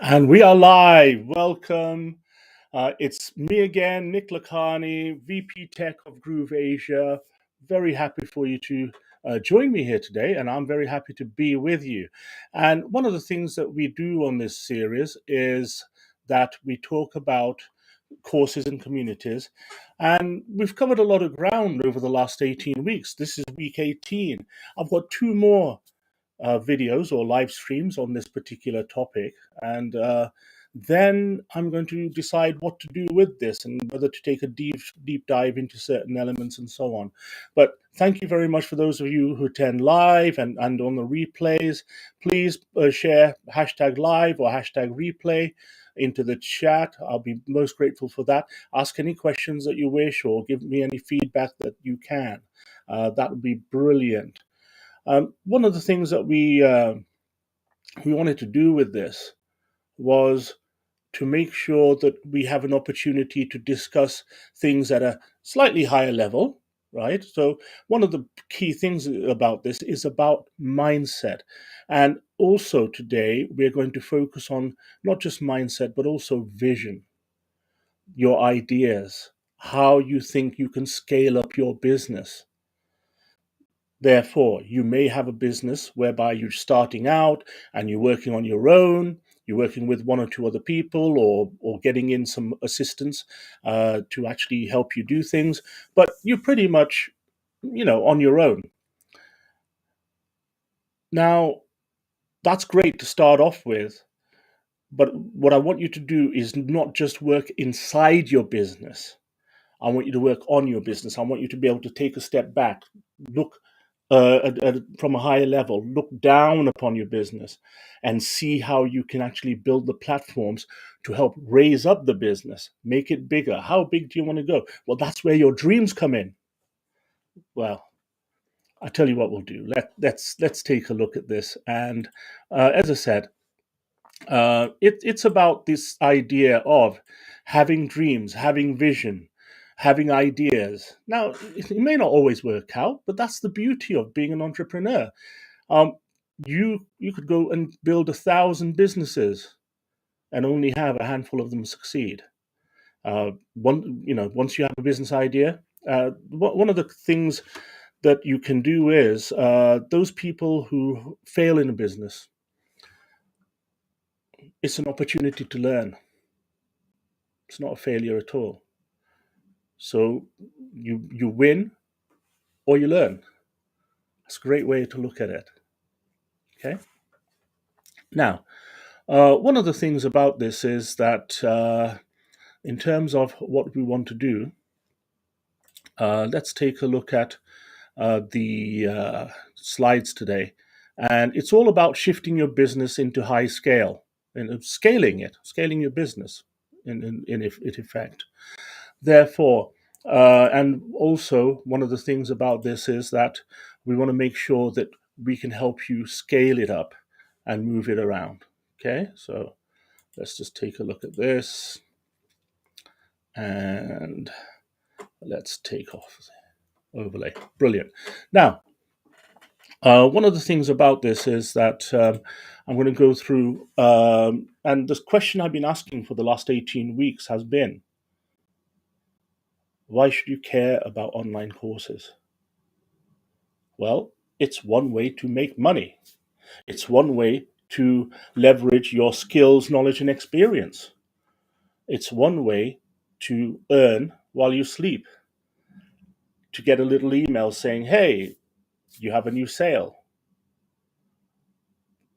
And we are live. Welcome. It's me again, Nick Lakhani, VP Tech of Groove Asia. Very happy for you to join me here today, and I'm very happy to be with you. And one of the things that we do on this series is that we talk about courses and communities. And we've covered a lot of ground over the last 18 weeks. This is week 18. I've got two more videos or live streams on this particular topic. And then I'm going to decide what to do with this and whether to take a deep dive into certain elements and so on. But thank you very much for those of you who attend live and on the replays. Please share hashtag live or hashtag replay into the chat. I'll be most grateful for that. Ask any questions that you wish or give me any feedback that you can. That would be brilliant. One of the things that we wanted to do with this was to make sure that we have an opportunity to discuss things at a slightly higher level, right? So one of the key things about this is about mindset. And also today, we're going to focus on not just mindset, but also vision, your ideas, how you think you can scale up your business. Therefore, you may have a business whereby you're starting out and you're working on your own, you're working with one or two other people or getting in some assistance to actually help you do things, but you're pretty much, on your own. Now, that's great to start off with, but what I want you to do is not just work inside your business. I want you to work on your business. I want you to be able to take a step back, look from a higher level, look down upon your business and see how you can actually build the platforms to help raise up the business, make it bigger. How big do you want to go? Well, that's where your dreams come in. Well, I tell you what we'll do. Let's take a look at this. And as I said, it's about this idea of having dreams, having vision, having ideas. Now, it may not always work out, but that's the beauty of being an entrepreneur. Um, you could go and build 1,000 businesses and only have a handful of them succeed. Once you have a business idea, one of the things that you can do is those people who fail in a business, it's an opportunity to learn. It's not a failure at all. So you win or you learn. That's a great way to look at it. Okay. Now, one of the things about this is that in terms of what we want to do, let's take a look at the slides today. And it's all about shifting your business into high scale and scaling your business in effect. Therefore, and also one of the things about this is that we want to make sure that we can help you scale it up and move it around. Okay, so let's just take a look at this and let's take off the overlay. Brilliant. Now, one of the things about this is that I'm going to go through, and this question I've been asking for the last 18 weeks has been, why should you care about online courses? Well, it's one way to make money. It's one way to leverage your skills, knowledge, and experience. It's one way to earn while you sleep, to get a little email saying, hey, you have a new sale.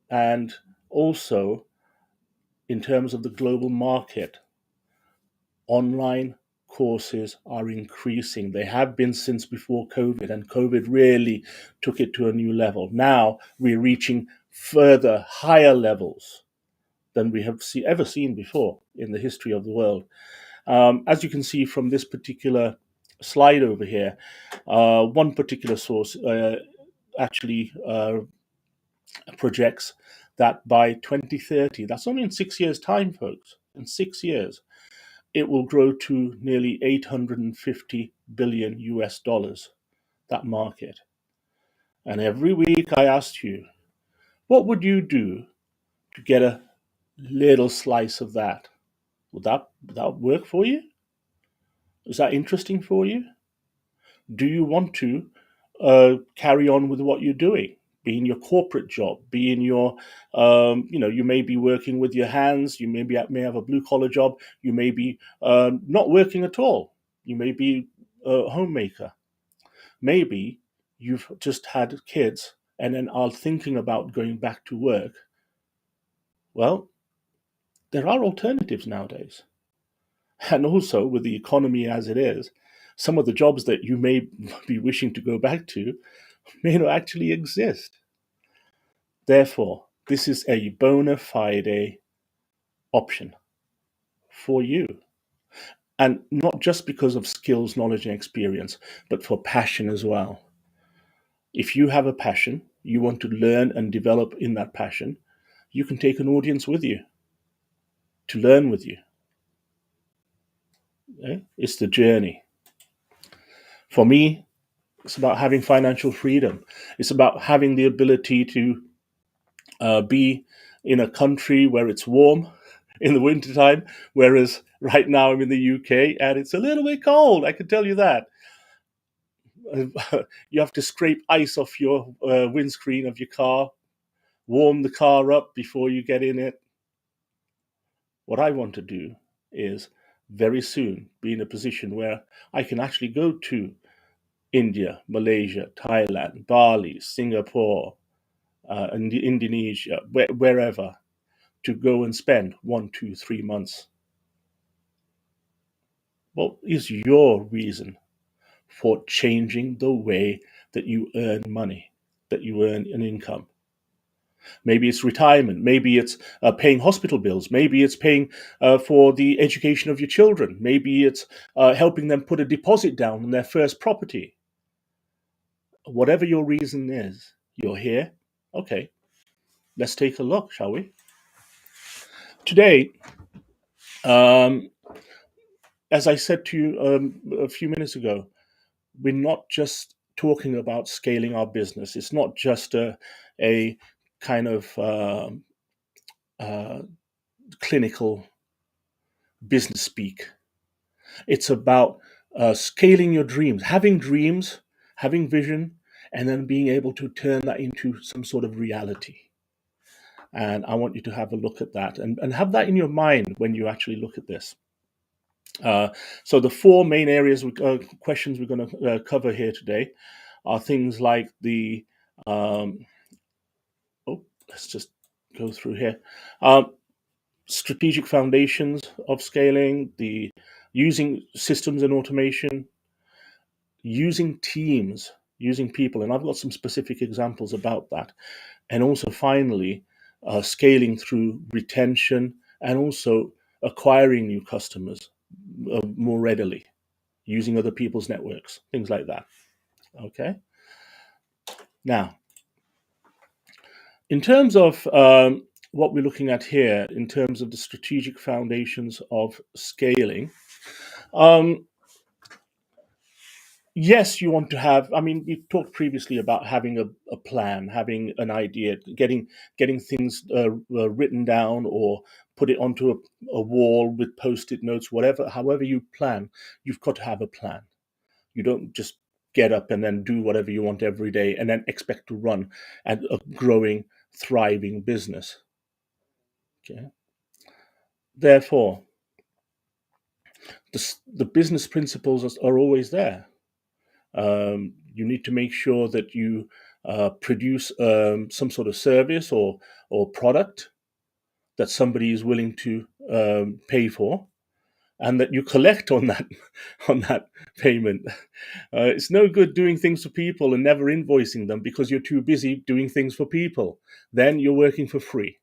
And also, in terms of the global market, online courses are increasing. They have been since before COVID, and COVID really took it to a new level. Now we're reaching further, higher levels than we have ever seen before in the history of the world. As you can see from this particular slide over here, one particular source actually projects that by 2030, that's only in 6 years' time, folks, in 6 years, it will grow to nearly 850 billion US dollars, that market. And every week I asked you, what would you do to get a little slice of that. Would that work for you? Is that interesting for you? Do you want to carry on with what you're doing? Be in your corporate job, be in your, you may be working with your hands, you may have a blue collar job, you may be not working at all, you may be a homemaker. Maybe you've just had kids and then are thinking about going back to work. Well, there are alternatives nowadays. And also, with the economy as it is, some of the jobs that you may be wishing to go back to may not actually exist. Therefore, this is a bona fide option for you. And not just because of skills, knowledge, and experience, but for passion as well. If you have a passion, you want to learn and develop in that passion, you can take an audience with you to learn with you. Okay? It's the journey. For me, it's about having financial freedom. It's about having the ability to be in a country where it's warm in the wintertime, whereas right now I'm in the UK and it's a little bit cold, I can tell you that. You have to scrape ice off your windscreen of your car, warm the car up before you get in it. What I want to do is very soon be in a position where I can actually go to India, Malaysia, Thailand, Bali, Singapore, and Indonesia, wherever, to go and spend 1, 2, 3 months. What is your reason for changing the way that you earn money, that you earn an income? Maybe it's retirement. Maybe it's paying hospital bills. Maybe it's paying for the education of your children. Maybe it's helping them put a deposit down on their first property. Whatever your reason is, you're here. Okay, let's take a look, shall we? Today, um, as I said to you a few minutes ago, we're not just talking about scaling our business. It's not just a kind of uh, clinical business speak. It's about scaling your dreams, having vision, and then being able to turn that into some sort of reality. And I want you to have a look at that and have that in your mind when you actually look at this. So the four main areas, questions we're going to cover here today are things like the, um, let's just go through here. Strategic foundations of scaling, the using systems and automation, using teams, using people, and I've got some specific examples about that. And also, finally, scaling through retention and also acquiring new customers more readily, using other people's networks, things like that. Okay. Now, in terms of what we're looking at here, in terms of the strategic foundations of scaling, yes, you want to have. I mean, we talked previously about having a plan, having an idea, getting things written down or put it onto a wall with post-it notes, whatever. However you plan, you've got to have a plan. You don't just get up and then do whatever you want every day and then expect to run a growing, thriving business. Okay. Therefore, the business principles are always there. You need to make sure that you produce some sort of service or product that somebody is willing to pay for, and that you collect on that on that payment. It's no good doing things for people and never invoicing them because you're too busy doing things for people. Then you're working for free.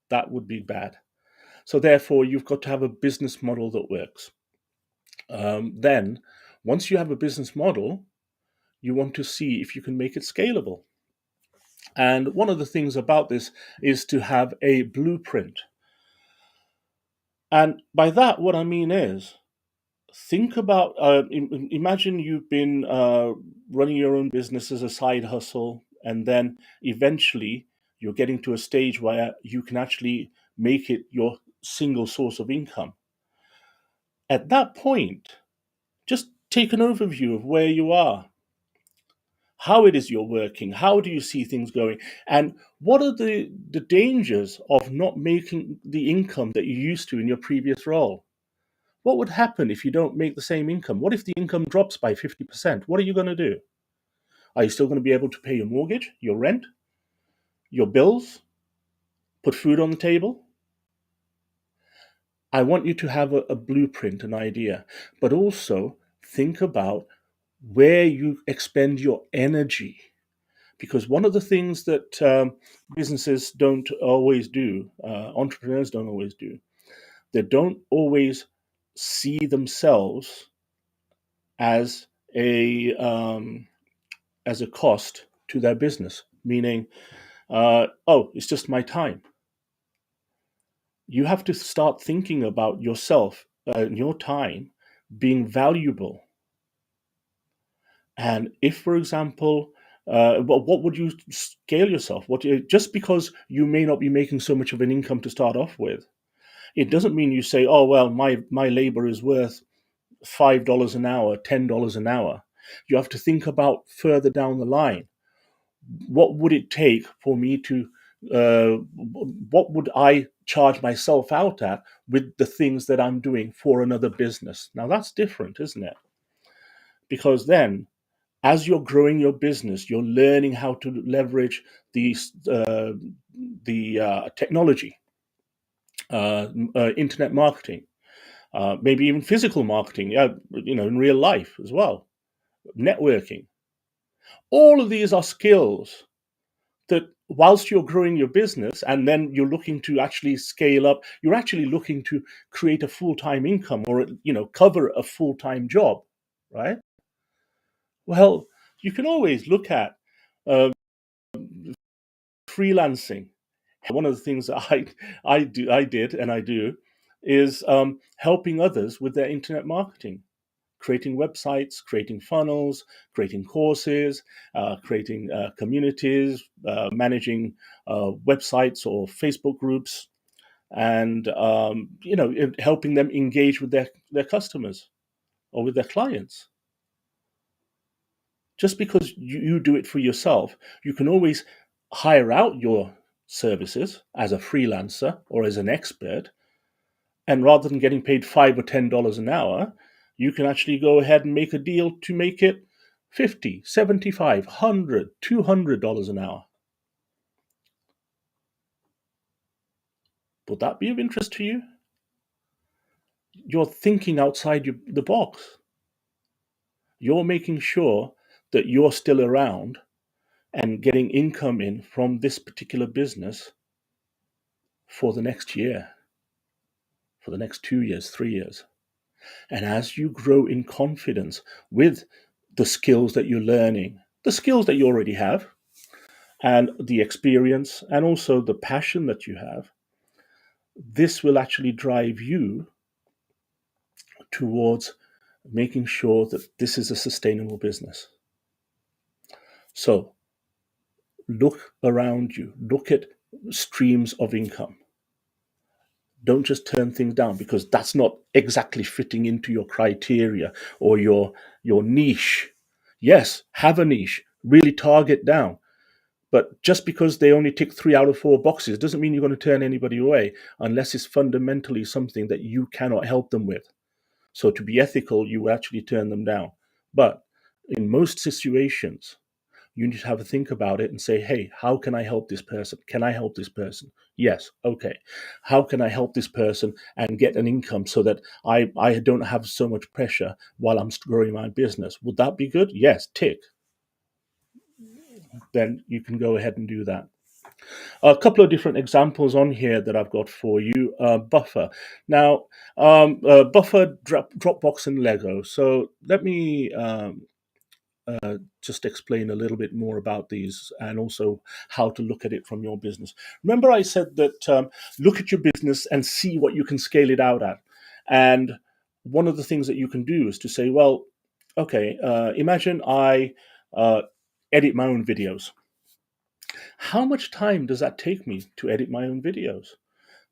That would be bad. So therefore, you've got to have a business model that works. Then, once you have a business model, you want to see if you can make it scalable. And one of the things about this is to have a blueprint. And by that, what I mean is, think about, imagine you've been running your own business as a side hustle, and then eventually you're getting to a stage where you can actually make it your single source of income. At that point, just take an overview of where you are, how it is you're working, how do you see things going, and what are the dangers of not making the income that you used to in your previous role. What would happen if you don't make the same income? What if the income drops by 50%? What are you going to do? Are you still going to be able to pay your mortgage, your rent, your bills, put food on the table? I want you to have a blueprint, an idea, but also think about where you expend your energy. Because one of the things that businesses don't always do, entrepreneurs don't always do, they don't always see themselves as a cost to their business. Meaning, oh, it's just my time. You have to start thinking about yourself and your time being valuable. And if, for example, what would you scale yourself? Just because you may not be making so much of an income to start off with, it doesn't mean you say, "Oh well, my labor is worth $5 an hour, $10 an hour." You have to think about further down the line. What would it take for me to? What would I charge myself out at with the things that I'm doing for another business? Now that's different, isn't it? Because then, as you're growing your business, you're learning how to leverage the technology, internet marketing, maybe even physical marketing, in real life as well, networking. All of these are skills that, whilst you're growing your business and then you're looking to actually scale up, you're actually looking to create a full-time income or cover a full-time job, right? Well, you can always look at uh, freelancing. One of the things that I did and I do is helping others with their internet marketing, creating websites, creating funnels, creating courses, creating communities, managing websites or Facebook groups, and helping them engage with their customers or with their clients. Just because you do it for yourself, you can always hire out your services as a freelancer or as an expert. And rather than getting paid $5 or $10 an hour, you can actually go ahead and make a deal to make it 50, 75, 100, $200 an hour. Would that be of interest to you? You're thinking outside the box. You're making sure that you're still around and getting income in from this particular business for the next year, for the next 2 years, 3 years. And as you grow in confidence with the skills that you're learning, the skills that you already have, and the experience, and also the passion that you have, this will actually drive you towards making sure that this is a sustainable business. So look around you, look at streams of income. Don't just turn things down because that's not exactly fitting into your criteria or your niche. Yes, have a niche, really target down. But just because they only tick 3 out of 4 boxes doesn't mean you're going to turn anybody away unless it's fundamentally something that you cannot help them with. So to be ethical, you actually turn them down. But in most situations, you need to have a think about it and say, hey, how can I help this person? Can I help this person? Yes. Okay. How can I help this person and get an income so that I don't have so much pressure while I'm growing my business? Would that be good? Yes. Tick. Then you can go ahead and do that. A couple of different examples on here that I've got for you. Buffer. Now, Buffer, Dropbox, and Lego. So let me just explain a little bit more about these and also how to look at it from your business. Remember, I said that look at your business and see what you can scale it out at. And one of the things that you can do is to say, well, okay, imagine I edit my own videos. How much time does that take me to edit my own videos?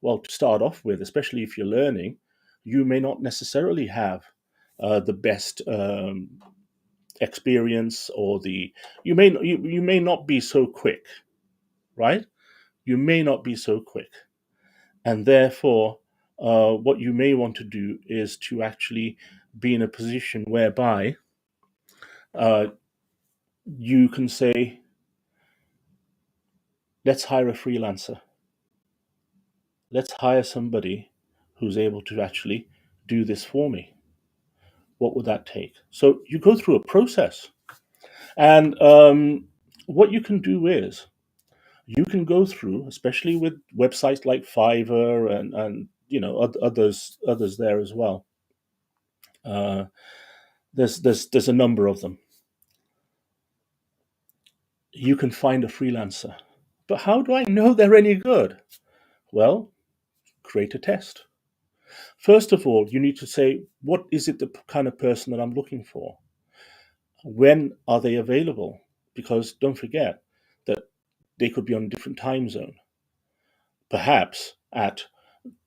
Well, to start off with, especially if you're learning, you may not necessarily have the best experience, or you may not be so quick, right? You may not be so quick, and therefore, what you may want to do is to actually be in a position whereby uh, you can say, let's hire a freelancer. Let's hire somebody who's able to actually do this for me. What would that take? So you go through a process. And what you can do is you can go through, especially with websites like Fiverr and others there as well. Uh, there's a number of them. You can find a freelancer, but how do I know they're any good? Well, create a test. First of all, you need to say, what is it the kind of person that I'm looking for? When are they available? Because don't forget that they could be on a different time zone. Perhaps at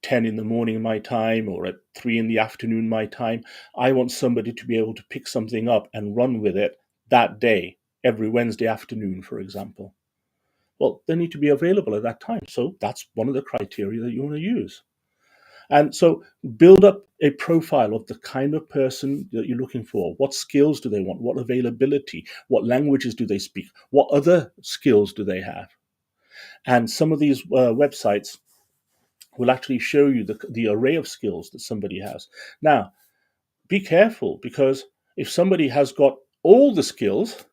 10 in the morning my time, or at 3 in the afternoon my time, I want somebody to be able to pick something up and run with it that day, every Wednesday afternoon, for example. Well, they need to be available at that time. So that's one of the criteria that you want to use. And so build up a profile of the kind of person that you're looking for. What skills do they want? What availability? What languages do they speak? What other skills do they have? And some of these websites will actually show you the array of skills that somebody has. Now, be careful, because if somebody has got all the skills,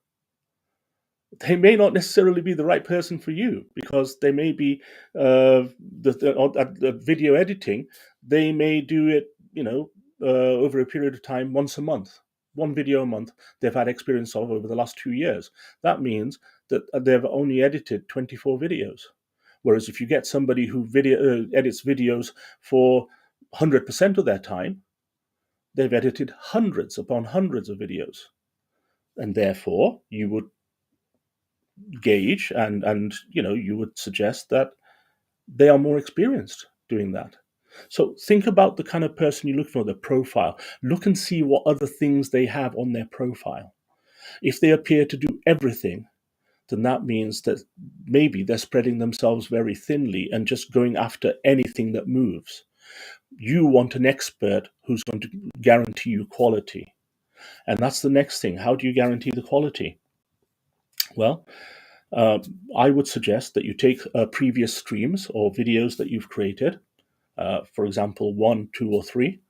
they may not necessarily be the right person for you, because they may be the video editing. They may do it, over a period of time, once a month, one video a month. They've had experience of over the last 2 years. That means that they've only edited 24 videos. Whereas if you get somebody who edits videos for 100% of their time, they've edited hundreds upon hundreds of videos, and therefore you would gauge and you would suggest that they are more experienced doing that. So think about the kind of person you look for, the profile. Look and see what other things they have on their profile. If they appear to do everything, then that means that maybe they're spreading themselves very thinly and just going after anything that moves. You want an expert who's going to guarantee you quality. And that's the next thing. How do you guarantee the quality? Well, I would suggest that you take previous streams or videos that you've created, for example, 1, 2, or 3,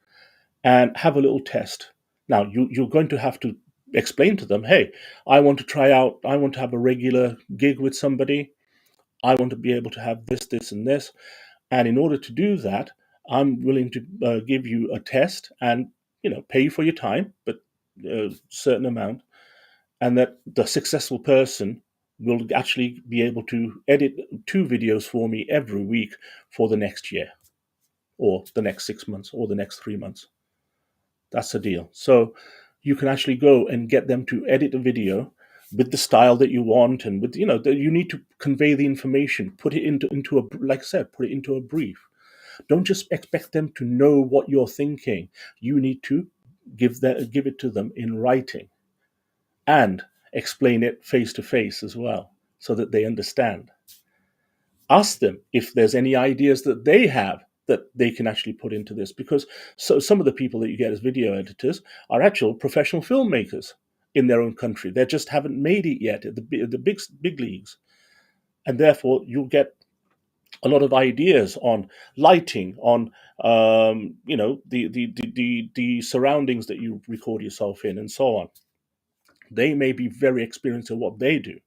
and have a little test. Now, you're going to have to explain to them, hey, I want to have a regular gig with somebody. I want to be able to have this, this, and this. And in order to do that, I'm willing to give you a test and, pay for your time, but a certain amount, and that the successful person will actually be able to edit 2 videos for me every week for the next year, or the next 6 months, or the next 3 months. That's the deal. So you can actually go and get them to edit a video with the style that you want, and with you need to convey the information, put it into a, like I said, put it into a brief. Don't just expect them to know what you're thinking. You need to give it to them in writing, and explain it face to face as well, so that they understand. Ask them if there's any ideas that they have that they can actually put into this, because some of the people that you get as video editors are actual professional filmmakers in their own country. They just haven't made it yet at the big leagues, and therefore you'll get a lot of ideas on lighting, on the surroundings that you record yourself in, and so on. They may be very experienced at what they do.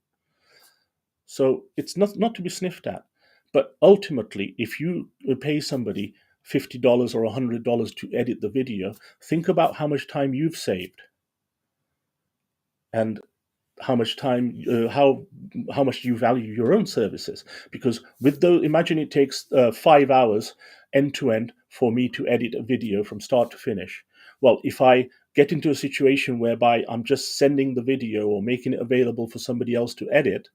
So it's not to be sniffed at. But ultimately, if you pay somebody $50 or $100 to edit the video, think about how much time you've saved, and how much time, how much you value your own services. Because with those, imagine it takes 5 hours end to end for me to edit a video from start to finish. Well, if I get into a situation whereby I'm just sending the video or making it available for somebody else to edit,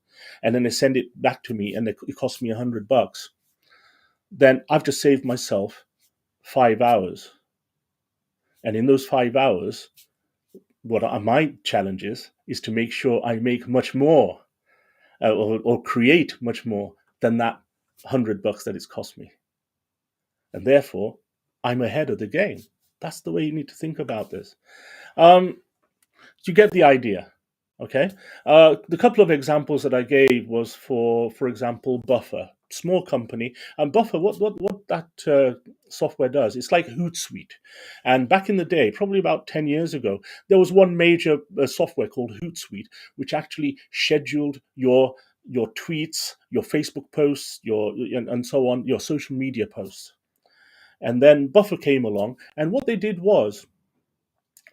and then they send it back to me and it costs me $100, then I've just saved myself 5 hours. And in those 5 hours, what are my challenges is to make sure I make much more or create much more than that $100 that it's cost me. And therefore, I'm ahead of the game. That's the way you need to think about this. You get the idea. Okay. The couple of examples that I gave was for example, Buffer, small company, and Buffer. What that software does, it's like Hootsuite. And back in the day, probably about 10 years ago, there was one major software called Hootsuite, which actually scheduled your tweets, your Facebook posts, and so on, your social media posts. And then Buffer came along, and what they did was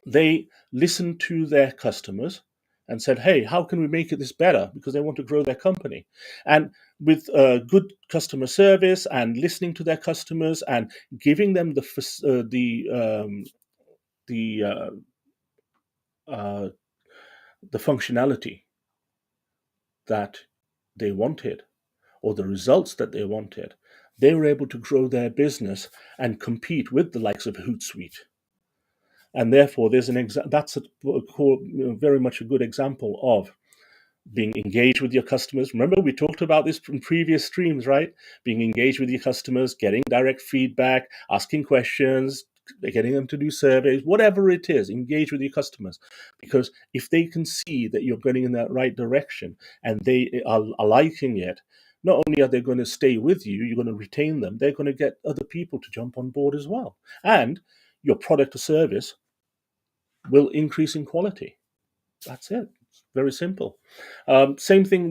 they listened to their customers and said, "Hey, how can we make it this better?" Because they want to grow their company. And with good customer service and listening to their customers and giving them the uh, the functionality that they wanted or the results that they wanted, they were able to grow their business and compete with the likes of Hootsuite. And therefore, that's very much a good example of being engaged with your customers. Remember, we talked about this from previous streams, right? Being engaged with your customers, getting direct feedback, asking questions, getting them to do surveys, whatever it is, engage with your customers. Because if they can see that you're going in that right direction and they are liking it, not only are they going to stay with you, you're going to retain them, they're going to get other people to jump on board as well. And your product or service will increase in quality. That's it. It's very simple. Similar thing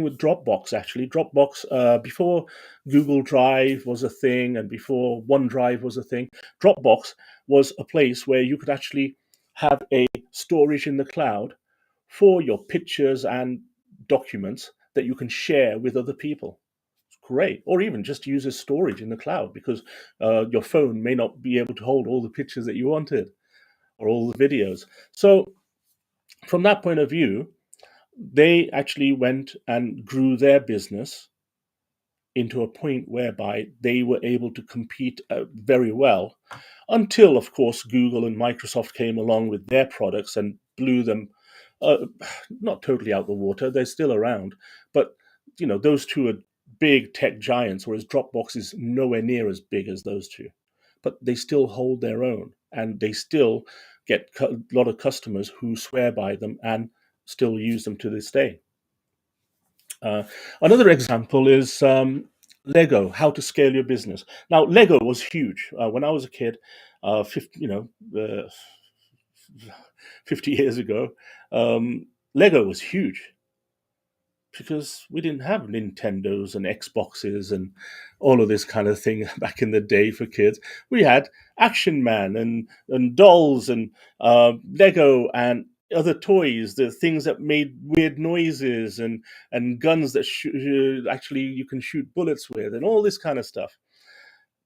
with Dropbox. Actually, Dropbox before Google Drive was a thing, and before OneDrive was a thing, Dropbox was a place where you could actually have a storage in the cloud for your pictures and documents that you can share with other people. It's great, or even just use as storage in the cloud because your phone may not be able to hold all the pictures that you wanted or all the videos. So from that point of view, they actually went and grew their business into a point whereby they were able to compete very well until, of course, Google and Microsoft came along with their products and blew them uh, not totally out the water. They're still around, but those two are big tech giants, whereas Dropbox is nowhere near as big as those two. But they still hold their own, and they still get a lot of customers who swear by them and still use them to this day. Uh, Another example is Lego, how to scale your business. Now, Lego was huge when I was a kid, 50 years ago. Lego was huge because we didn't have Nintendos and Xboxes and all of this kind of thing back in the day for kids. We had Action Man and dolls and Lego and other toys, the things that made weird noises and guns that actually you can shoot bullets with and all this kind of stuff.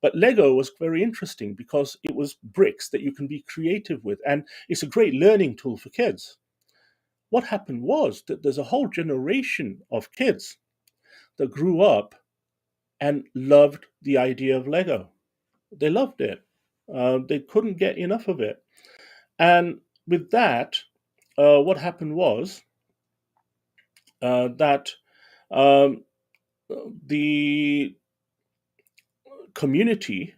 But Lego was very interesting because it was bricks that you can be creative with, and it's a great learning tool for kids. What happened was that there's a whole generation of kids that grew up and loved the idea of Lego. They loved it. They couldn't get enough of it. And with that, what happened was that um, the community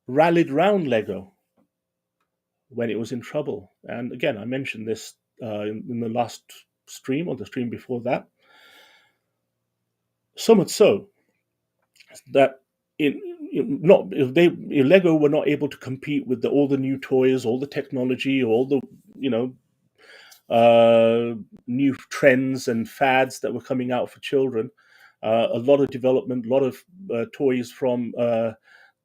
rallied round Lego when it was in trouble. And again, I mentioned this in the last stream or the stream before that. So much so that not if Lego were not able to compete with all the new toys, all the technology, all the you know new trends and fads that were coming out for children. A lot of development, a lot of toys from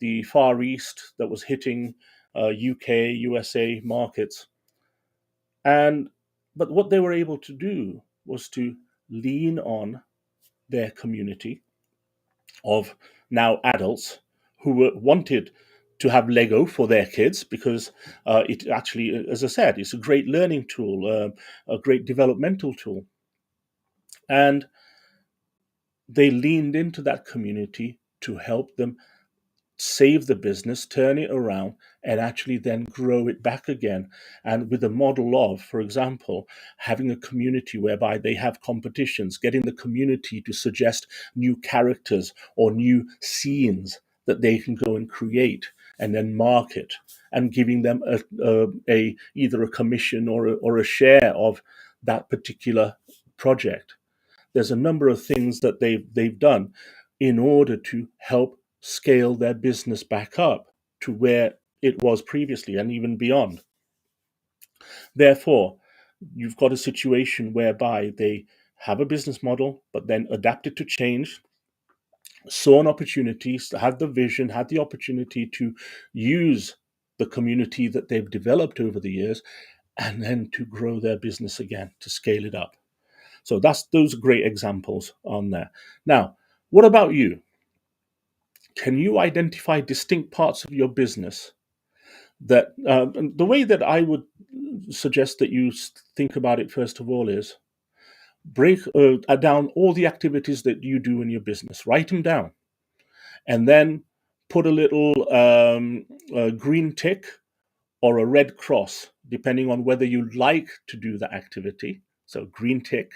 the Far East that was hitting UK, USA markets. And but what they were able to do was to lean on their community of now adults who wanted to have Lego for their kids because it actually, as I said, it's a great learning tool, a great developmental tool. And they leaned into that community to help them save the business, turn it around, and actually then grow it back again. And with a model of, for example, having a community whereby they have competitions, getting the community to suggest new characters or new scenes that they can go and create and then market, and giving them a either a commission or a share of that particular project. There's a number of things that they've done in order to help scale their business back up to where it was previously and even beyond. Therefore, you've got a situation whereby they have a business model, but then adapted to change, saw an opportunity, had the vision, had the opportunity to use the community that they've developed over the years, and then to grow their business again, to scale it up. So those are great examples on there. Now, what about you? Can you identify distinct parts of your business that the way that I would suggest that you think about it first of all is break down all the activities that you do in your business, write them down, and then put a little green tick or a red cross, depending on whether you like to do the activity. So green tick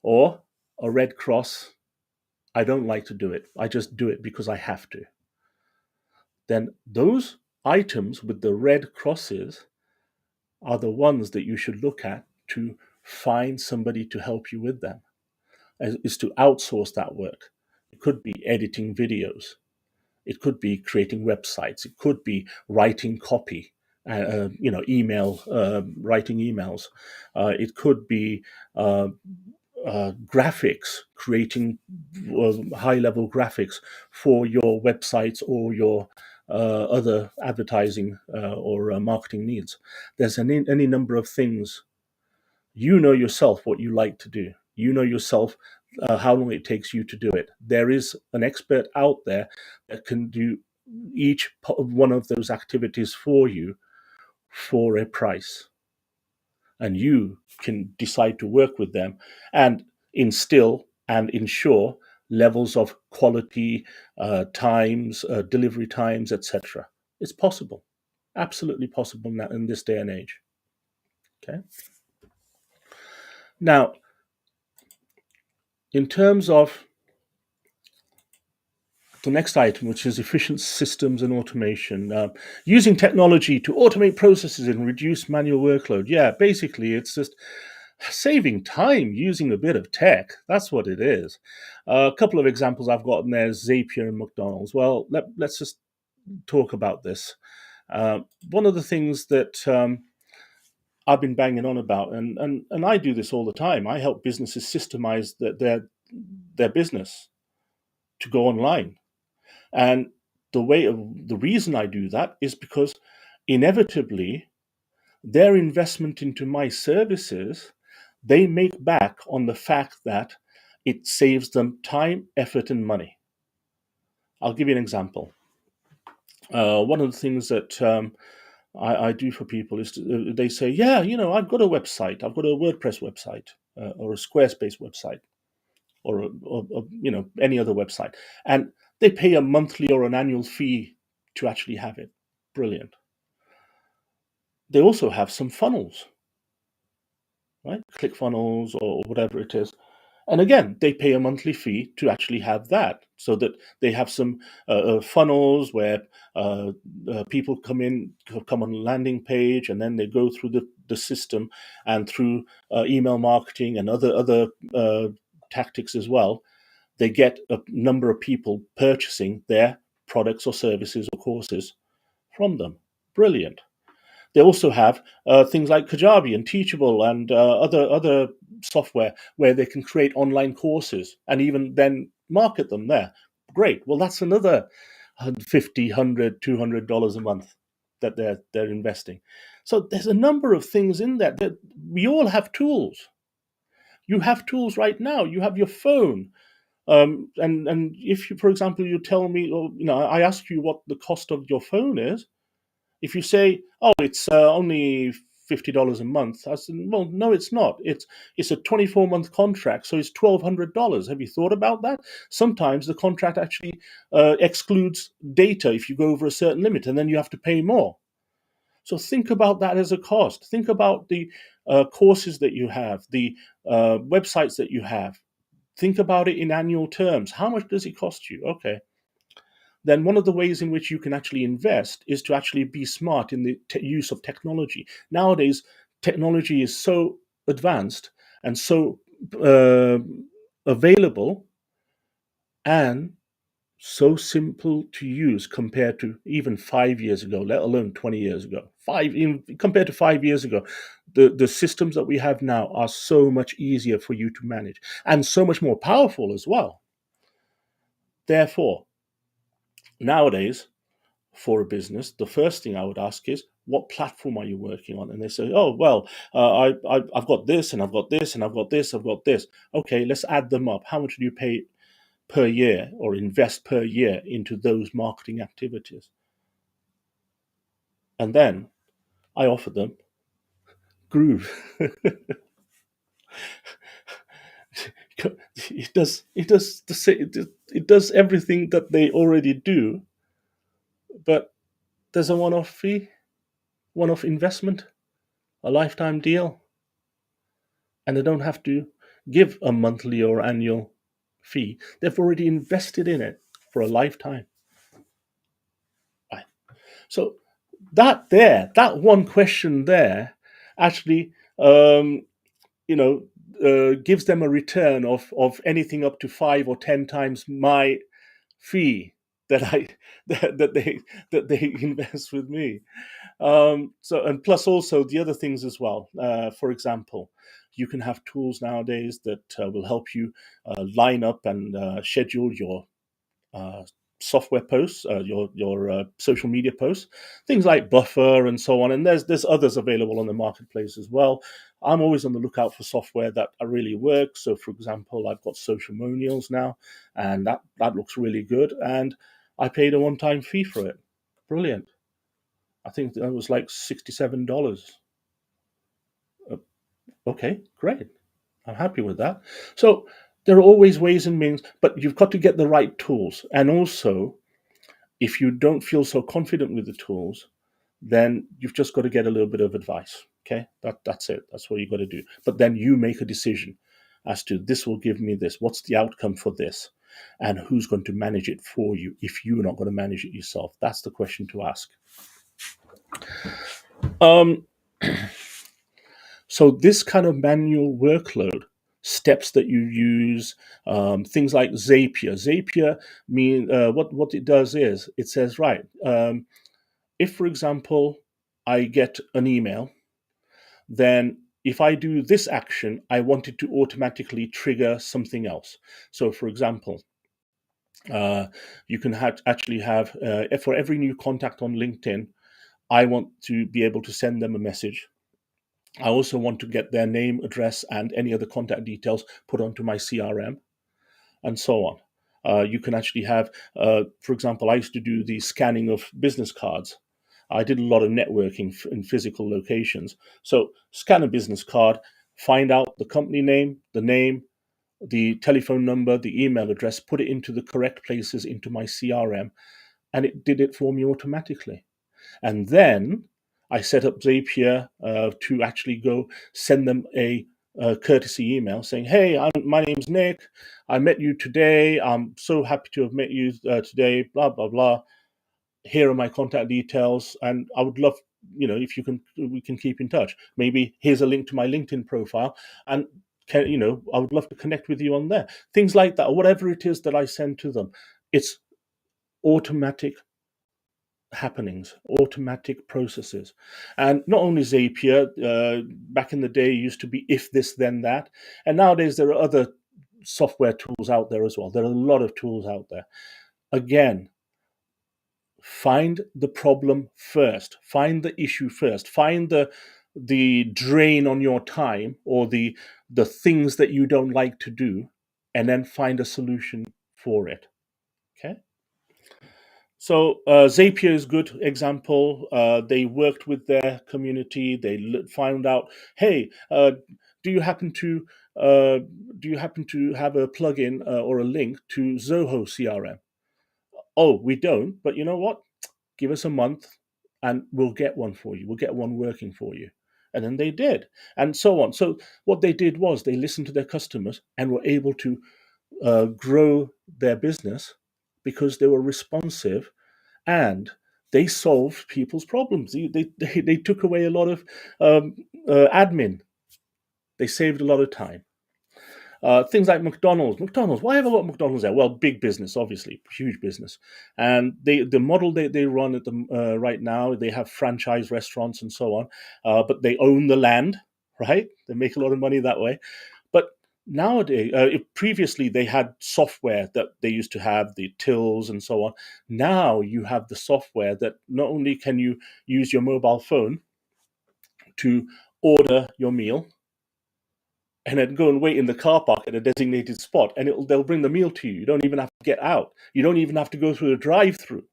or a red cross. I don't like to do it. I just do it because I have to. Then those items with the red crosses are the ones that you should look at to find somebody to help you with them, is to outsource that work. It could be editing videos. It could be creating websites. It could be writing copy, email, writing emails. It could be graphics, creating high-level graphics for your websites or your other advertising or marketing needs. There's any number of things. You know yourself what you like to do. You know yourself how long it takes you to do it. There is an expert out there that can do each one of those activities for you for a price. And you can decide to work with them and instill and ensure levels of quality, times, delivery times, etc. It's possible, absolutely possible now in this day and age. Okay. Now, in terms of the next item, which is efficient systems and automation, using technology to automate processes and reduce manual workload. Yeah, basically, it's just saving time using a bit of tech. That's what it is. A couple of examples I've got in there: Zapier and McDonald's. Well, let's just talk about this. One of the things that I've been banging on about, and I do this all the time. I help businesses systemize their business to go online. And the reason I do that is because inevitably their investment into my services, they make back on the fact that it saves them time, effort, and money. I'll give you an example. One of the things that I do for people is they say, yeah, I've got a website. I've got a WordPress website or a Squarespace website or any other website. And they pay a monthly or an annual fee to actually have it. Brilliant. They also have some funnels, right? ClickFunnels or whatever it is. And again, they pay a monthly fee to actually have that, so that they have some funnels where people come on a landing page, and then they go through the system and through email marketing and other tactics as well. They get a number of people purchasing their products or services or courses from them. Brilliant. They also have things like Kajabi and Teachable and other software where they can create online courses and even then market them there. Great. Well, that's another $50, $100, $200 a month that they're investing. So there's a number of things in there that we all have tools. You have tools right now. You have your phone. And if you, for example, you tell me, or I ask you what the cost of your phone is. If you say, "Oh, it's only $50 a month," I said, "Well, no, it's not. It's a 24-month contract, so it's $1,200. Have you thought about that? Sometimes the contract actually excludes data if you go over a certain limit, and then you have to pay more. So think about that as a cost. Think about the courses that you have, the websites that you have. Think about it in annual terms. How much does it cost you? Okay. Then one of the ways in which you can actually invest is to actually be smart in the use of technology. Nowadays, technology is so advanced and so uh, available and so simple to use compared to even 5 years ago, let alone 20 years ago. Compared to 5 years ago, the systems that we have now are so much easier for you to manage and so much more powerful as well. Therefore, nowadays, for a business, the first thing I would ask is, what platform are you working on? And they say, oh, well, I've got this, and I've got this, and I've got this, I've got this. Okay, let's add them up. How much do you pay per year or invest per year into those marketing activities? And then I offer them Groove. It does everything that they already do, but there's a one-off fee, one-off investment, a lifetime deal, and they don't have to give a monthly or annual fee. They've already invested in it for a lifetime. Right. So that one question there, actually, gives them a return of anything up to 5 or 10 times my fee that I that they invest with me. So, and plus also the other things as well. For example, you can have tools nowadays that will help you line up and schedule your uh, software posts, your social media posts, things like Buffer and so on. And there's others available on the marketplace as well. I'm always on the lookout for software that really works. So, for example, I've got Socialmonials now, and that looks really good. And I paid a one-time fee for it. Brilliant. I think that was like $67. Okay, great. I'm happy with that. So there are always ways and means, but you've got to get the right tools. And also, if you don't feel so confident with the tools, then you've just got to get a little bit of advice. Okay, that's it. That's what you've got to do. But then you make a decision as to, this will give me this. What's the outcome for this? And who's going to manage it for you if you're not going to manage it yourself? That's the question to ask. Um, so this kind of manual workload, steps that you use, things like Zapier. Zapier what it does is it says, right, if, for example, I get an email, then if I do this action, I want it to automatically trigger something else. So, for example, you can actually have, for every new contact on LinkedIn, I want to be able to send them a message. I also want to get their name, address, and any other contact details put onto my CRM, and so on. You can actually have, for example, I used to do the scanning of business cards. I did a lot of networking in physical locations. So scan a business card, find out the company name, the telephone number, the email address, put it into the correct places into my CRM, and it did it for me automatically. And then I set up Zapier to actually go send them a courtesy email saying, hey, my name's Nick. I met you today. I'm so happy to have met you today, blah, blah, blah. Here are my contact details. And I would love, if we can keep in touch. Maybe here's a link to my LinkedIn profile. And, I would love to connect with you on there. Things like that, or whatever it is that I send to them. It's automatic happenings, automatic processes. And not only Zapier, back in the day used to be if this, then that. And nowadays there are other software tools out there as well. There are a lot of tools out there. Again, find the problem first, find the issue first, find the drain on your time, or the things that you don't like to do, and then find a solution for it. Okay. So Zapier is a good example. They worked with their community. They found out, hey, do you happen to uh, have a plugin or a link to Zoho CRM? Oh, we don't. But you know what? Give us a month, and we'll get one for you. We'll get one working for you. And then they did, and so on. So what they did was they listened to their customers and were able to grow their business because they were responsive and they solved people's problems. They took away a lot of um, admin. They saved a lot of time. Things like McDonald's. McDonald's. Why have I got McDonald's there? Well, big business, obviously, huge business, and the model they run at the right now, they have franchise restaurants and so on, but they own the land, right? They make a lot of money that way. But nowadays, previously they had software that they used to have, the tills and so on. Now you have the software that not only can you use your mobile phone to order your meal and then go and wait in the car park at a designated spot, and they'll bring the meal to you. You don't even have to get out. You don't even have to go through a drive-through.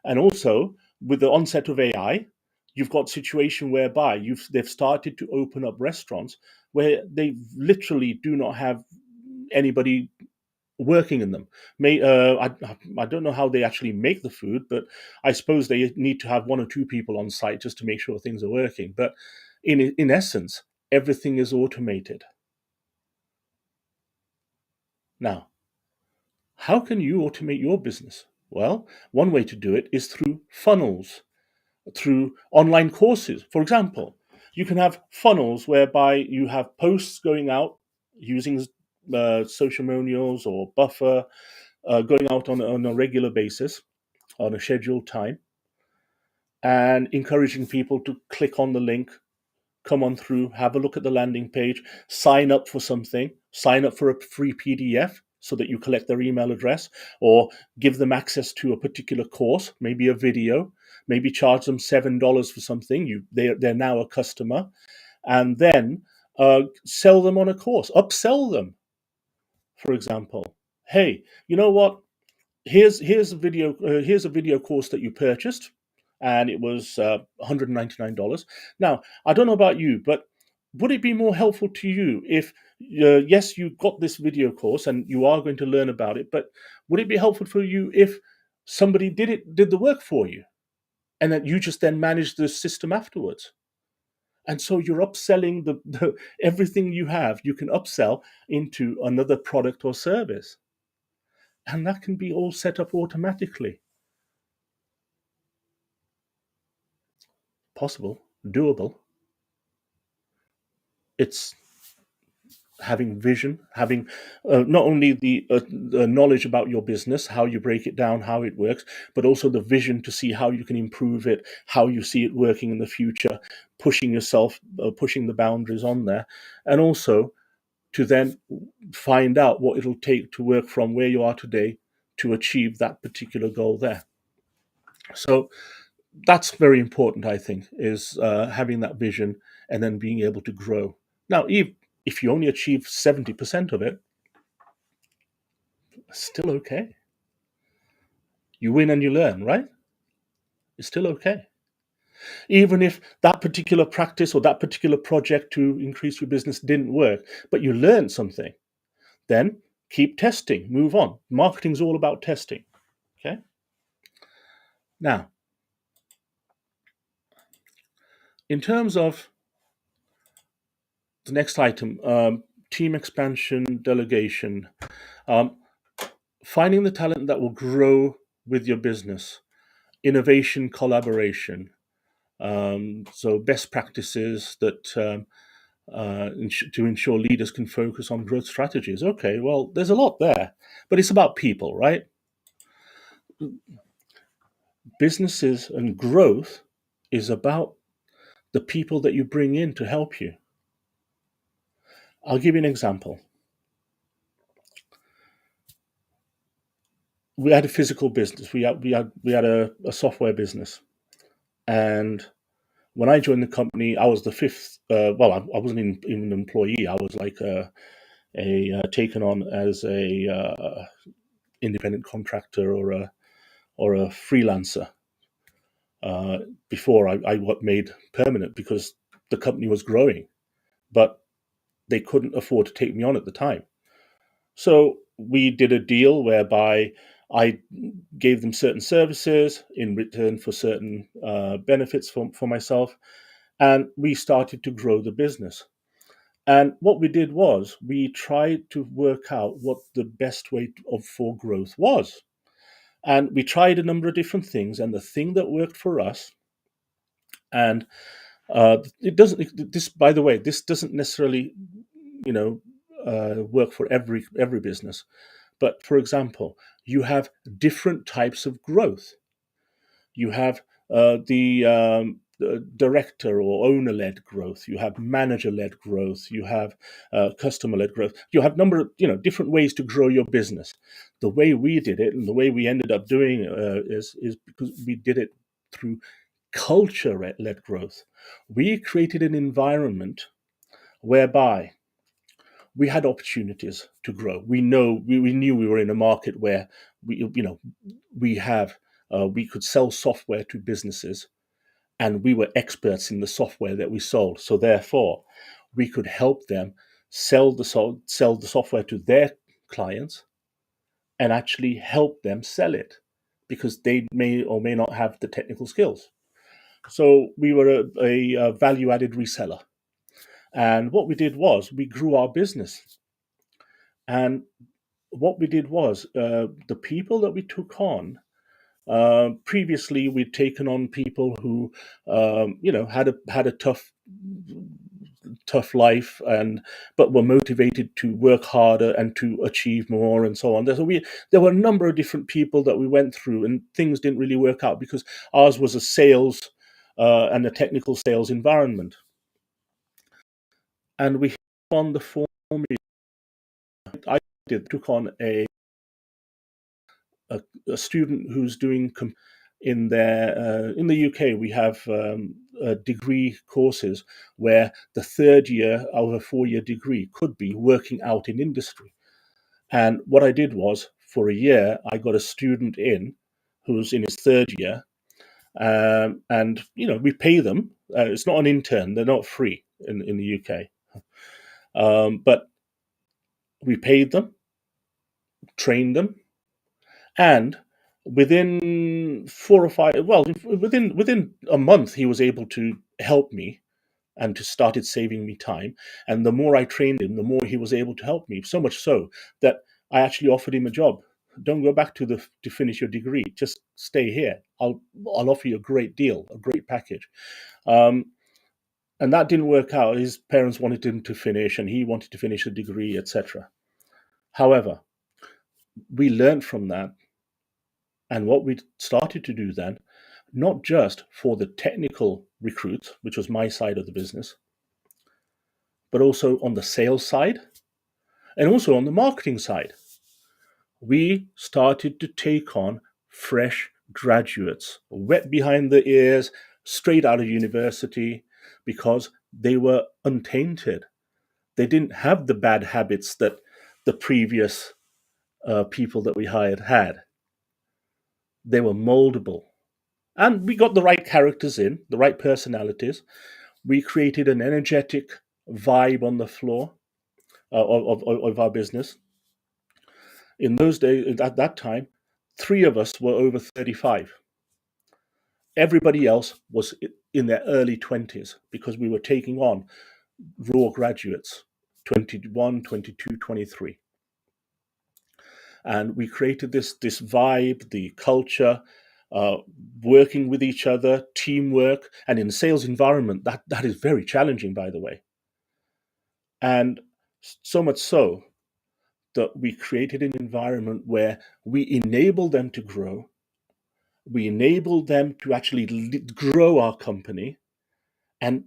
And also, with the onset of AI, you've got a situation whereby they've started to open up restaurants where they literally do not have anybody working in them. I don't know how they actually make the food, but I suppose they need to have one or two people on site just to make sure things are working. But in essence, everything is automated. Now, how can you automate your business? Well, one way to do it is through funnels, through online courses. For example, you can have funnels whereby you have posts going out using Socialmonials or Buffer, going out on a regular basis, on a scheduled time, and encouraging people to click on the link, come on through, have a look at the landing page, sign up for something, sign up for a free PDF so that you collect their email address, or give them access to a particular course, maybe a video, maybe charge them $7 for something. They're now a customer, and then sell them on a course, upsell them. For example, hey, you know what? Here's a video course that you purchased, and it was $199. Now, I don't know about you, but would it be more helpful to you if yes, you got this video course and you are going to learn about it, but would it be helpful for you if somebody did the work for you, and that you just then manage the system afterwards? And so you're upselling the everything you have, you can upsell into another product or service, and that can be all set up automatically. Possible, doable. It's having vision, having not only the knowledge about your business, how you break it down, how it works, but also the vision to see how you can improve it, how you see it working in the future, pushing yourself, pushing the boundaries on there, and also to then find out what it'll take to work from where you are today to achieve that particular goal there. So that's very important, I think, is having that vision and then being able to grow. Now, if you only achieve 70% of it, still okay. You win and you learn, right? It's still okay. Even if that particular practice or that particular project to increase your business didn't work, but you learned something, then keep testing, move on. Marketing's all about testing. Okay. Now, in terms of the next item, team expansion, delegation, um, finding the talent that will grow with your business, innovation, collaboration. So best practices that to ensure leaders can focus on growth strategies. Okay, well, there's a lot there, but it's about people, right? Businesses and growth is about the people that you bring in to help you. I'll give you an example. We had a physical business. We had a software business, and when I joined the company, I was the fifth. Well, I wasn't even an employee. I was like taken on as a independent contractor or a freelancer before I got made permanent, because the company was growing, but they couldn't afford to take me on at the time. So we did a deal whereby I gave them certain services in return for certain benefits for myself, and we started to grow the business. And what we did was we tried to work out what the best way for growth was. And we tried a number of different things, and the thing that worked for us, and it doesn't. This, by the way, this doesn't necessarily, you know, work for every business. But for example, you have different types of growth. You have the director or owner-led growth. You have manager-led growth. You have customer-led growth. You have number of different ways to grow your business. The way we did it, and the way we ended up doing is because we did it through culture-led growth. We created an environment whereby we had opportunities to grow. We knew we were in a market where we could sell software to businesses, and we were experts in the software that we sold. So therefore, we could help them sell the software to their clients and actually help them sell it, because they may or may not have the technical skills. So we were a value-added reseller. And what we did was we grew our business. And what we did was the people that we took on, previously we'd taken on people who had a tough life, but were motivated to work harder and to achieve more and so on. There were a number of different people that we went through, and things didn't really work out because ours was a sales and a technical sales environment. And we on the formula. I took on a student who's doing in the UK. We have degree courses where the third year of a 4-year degree could be working out in industry. And what I did was, for a year, I got a student in who's in his third year, and we pay them. It's not an intern; they're not free in the UK, but we paid them, trained them, and within 4 or 5, well, within a month, he was able to help me and to started saving me time. And the more I trained him, the more he was able to help me. So much so that I actually offered him a job. Don't go back to finish your degree. Just stay here. I'll offer you a great deal, a great package. And that didn't work out. His parents wanted him to finish, and he wanted to finish a degree, etc. However, we learned from that. And what we started to do then, not just for the technical recruits, which was my side of the business, but also on the sales side and also on the marketing side, we started to take on fresh graduates, wet behind the ears, straight out of university, because they were untainted. They didn't have the bad habits that the previous people that we hired had. They were moldable. And we got the right characters in, the right personalities. We created an energetic vibe on the floor of our business. In those days, at that time, 3 of us were over 35. Everybody else was in their early 20s, because we were taking on raw graduates, 21, 22, 23. And we created this vibe, the culture, working with each other, teamwork, and in a sales environment, that is very challenging, by the way. And so much so that we created an environment where we enabled them to grow. We enabled them to actually grow our company and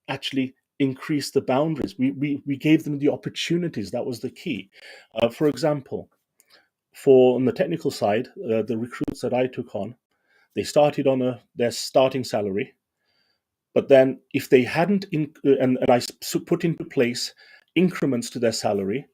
actually increase the boundaries. We gave them the opportunities. That was the key. For example, on the technical side, the recruits that I took on, they started on their starting salary. But then if they hadn't, and I put into place increments to their salary,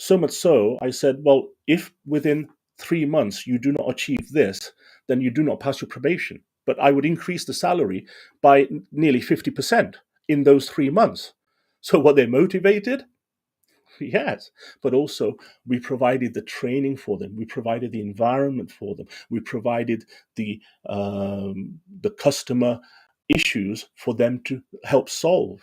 So much so, I said, well, if within 3 months you do not achieve this, then you do not pass your probation. But I would increase the salary by nearly 50% in those 3 months. So, were they motivated? Yes, but also we provided the training for them. We provided the environment for them. We provided the customer issues for them to help solve,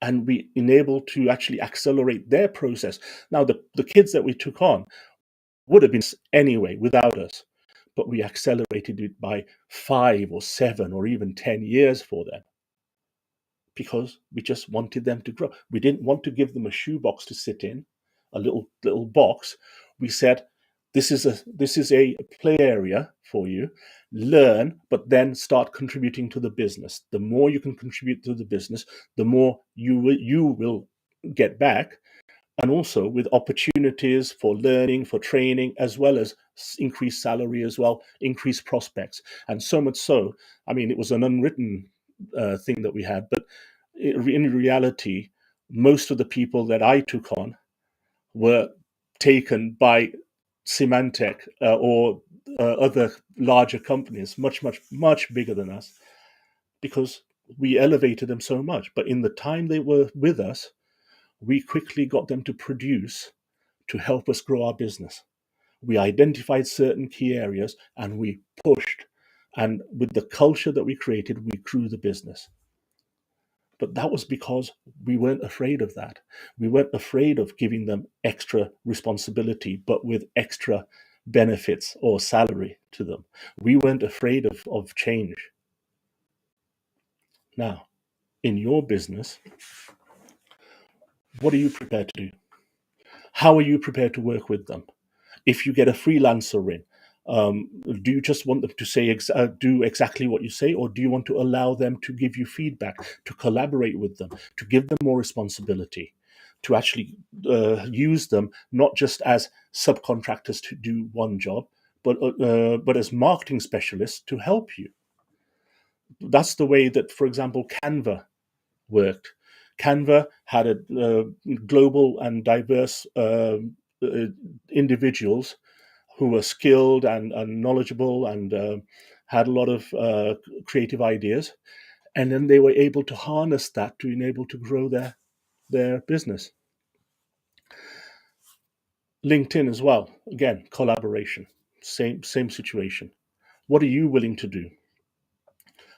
and we enabled to actually accelerate their process. Now, the kids that we took on would have been anyway without us, but we accelerated it by 5 or 7 or even 10 years for them because we just wanted them to grow. We didn't want to give them a shoebox to sit in, a little box. We said, this is a play area for you. Learn, but then start contributing to the business. The more you can contribute to the business, the more you will get back, and also with opportunities for learning, for training, as well as increased salary as well, increased prospects. And so much so, I mean, it was an unwritten thing that we had, but in reality, most of the people that I took on were taken by Symantec or other larger companies, much, much, much bigger than us, because we elevated them so much. But in the time they were with us, we quickly got them to produce to help us grow our business. We identified certain key areas and we pushed. And with the culture that we created, we grew the business. But that was because we weren't afraid of that. We weren't afraid of giving them extra responsibility, but with extra benefits or salary to them. We weren't afraid of change. Now, in your business, what are you prepared to do? How are you prepared to work with them? If you get a freelancer in, do you just want them to do exactly what you say, or do you want to allow them to give you feedback, to collaborate with them, to give them more responsibility, to actually use them not just as subcontractors to do one job, but as marketing specialists to help you? That's the way that, for example, Canva worked. Canva had a global and diverse individuals who were skilled and knowledgeable and had a lot of creative ideas, and then they were able to harness that to enable to grow their business. LinkedIn as well, again, collaboration, same situation. What are you willing to do?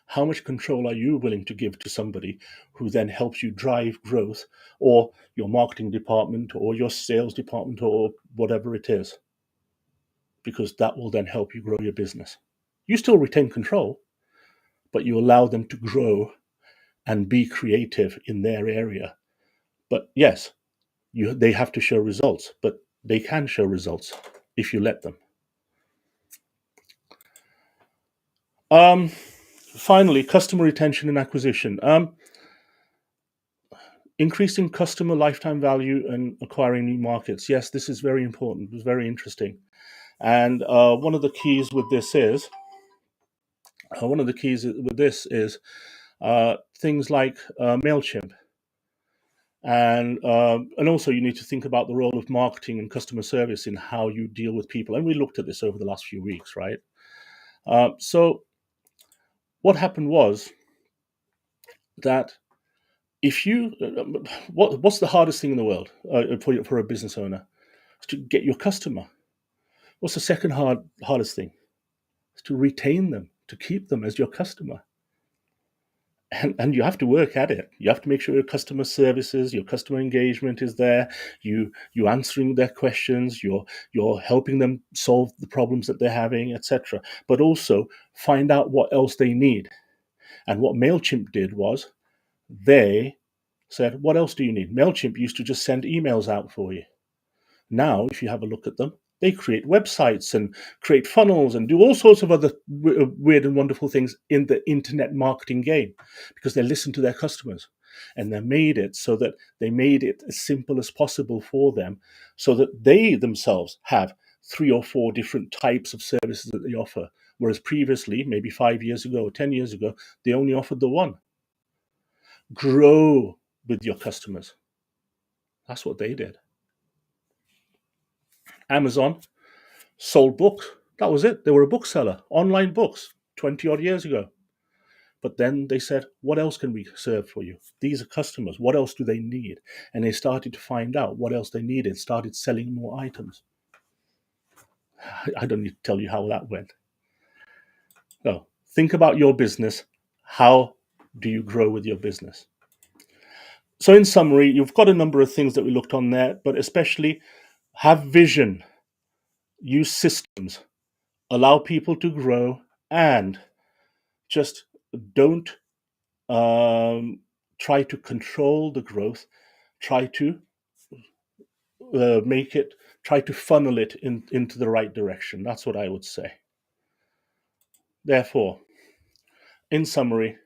How much control are you willing to give to somebody who then helps you drive growth, or your marketing department or your sales department or whatever it is? Because that will then help you grow your business. You still retain control, but you allow them to grow and be creative in their area. But yes, they have to show results, but they can show results if you let them. Finally, customer retention and acquisition. Increasing customer lifetime value and acquiring new markets. Yes, this is very important. It's very interesting. And one of the keys with this is things like Mailchimp. And also you need to think about the role of marketing and customer service in how you deal with people. And we looked at this over the last few weeks, right? So what happened was that if you, what's the hardest thing in the world for a business owner? It's to get your customer. What's the second hardest thing? It's to retain them, to keep them as your customer. And you have to work at it. You have to make sure your customer services, your customer engagement is there. You answering their questions. You're helping them solve the problems that they're having, etc. But also find out what else they need. And what Mailchimp did was they said, "What else do you need?" Mailchimp used to just send emails out for you. Now, if you have a look at them, they create websites and create funnels and do all sorts of other weird and wonderful things in the internet marketing game, because they listen to their customers, and they made it so that they made it as simple as possible for them, so that they themselves have 3 or 4 different types of services that they offer. Whereas previously, maybe 5 years ago or 10 years ago, they only offered the one. Grow with your customers. That's what they did. Amazon sold books. That was it. They were a bookseller, online books, 20 odd years ago. But then they said, what else can we serve for you? These are customers. What else do they need? And they started to find out what else they needed, started selling more items. I don't need to tell you how that went. So think about your business. How do you grow with your business? So in summary, you've got a number of things that we looked on there, but especially have vision, use systems, allow people to grow, and just don't try to control the growth. Try to try to funnel it into the right direction. That's what I would say. Therefore, in summary,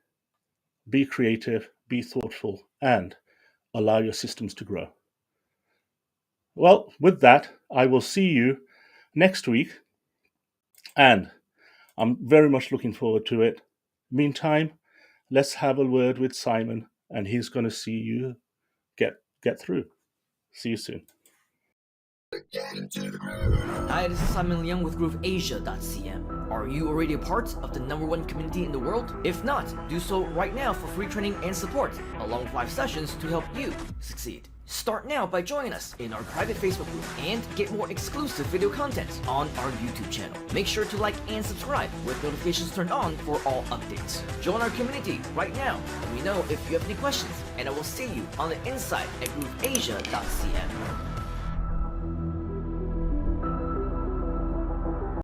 be creative, be thoughtful, and allow your systems to grow. Well, with that, I will see you next week, and I'm very much looking forward to it. Meantime, let's have a word with Simon, and he's going to see you get through. See you soon. Hi, this is Simon Liang with GrooveAsia.cm. Are you already a part of the #1 community in the world? If not, do so right now for free training and support, along with 5 sessions to help you succeed. Start now by joining us in our private Facebook group and get more exclusive video content on our YouTube channel. Make sure to like and subscribe with notifications turned on for all updates. Join our community right now. Let me know if you have any questions, and I will see you on the inside at GrooveAsia.cm.